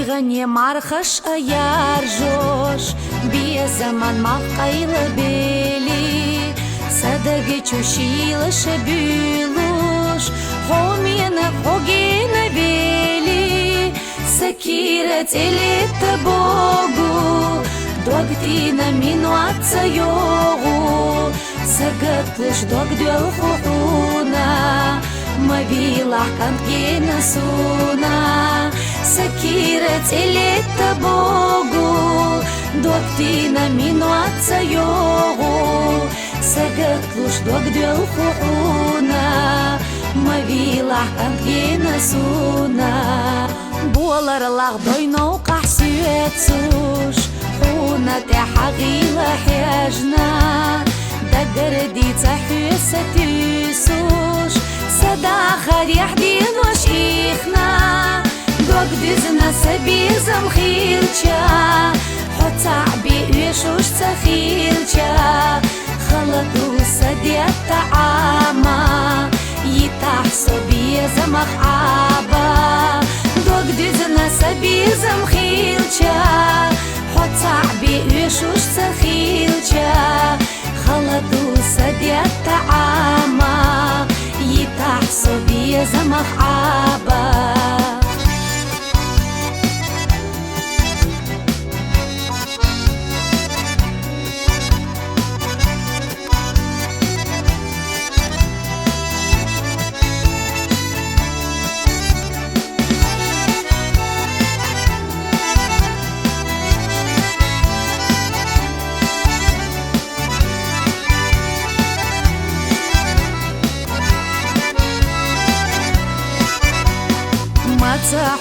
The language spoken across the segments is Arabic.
غني معرخش أيار جوش بيا زمان ما قيل بيلي صدقي تشيل شبيلوش حومينا حوجينا بيلي سكيرة اللي تبوغو دوغتينا من واتسا يوغو سقطلش دوغ دول خوحونا ما بيلح كانت جينا سونا سكيرة اللي تبوغو دوغتينا من واتسا يوغو سقطلش دوغ دول خوحونا ما بيلح كانت جينا سونا بولر دойно قحسيتسوش حونا تحغيلا حياجنا دردي تحيسة تيسوش صدا خريح دين وشيخنا دوك ديزنا سبيزم خيلشا حتى بيشوش تخيلشا خلطو سديت تعاما يتحسو بيزم خعابا دوك ديزنا سبيزم خيلشا حتى بيشوش تخيلشا خلطو سديت تعاما يتحسو بيزم خعابا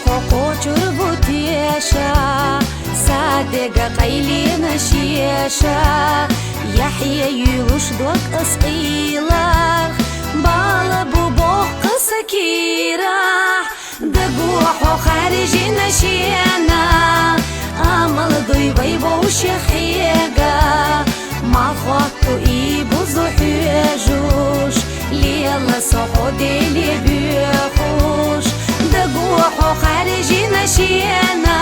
حقو چربو تيشا صادق قيلين شيشا يحيى يلوش دوك اسقيلار بالبو بوق سكيرا دقوحو خارجين شينا امل دوي بيبو شخيقا ما خطو ايبو زحيجوش ليلا صحو ديلي بيخوش دقوحو خارجين شينا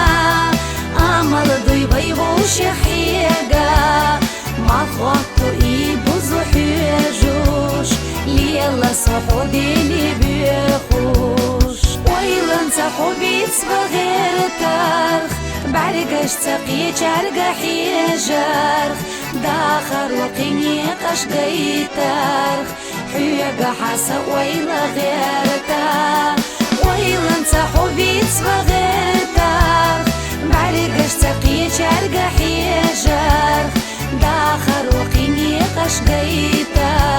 امل دوي بيبو شخيقا ما خطو ايبو زحيجوش ليلا صحو ديلي بيخوش ويلن صحو بيت بغير تارخ بعرقش تقي جرقا حيجرخ داخر وقيني قشقي تارخ حيقا حاسا ويلا غير تارخ ويلن صحو بيت بغير تارخ بعرقش تقي جرقا حيجرخ داخر وقيني قشقي تارخ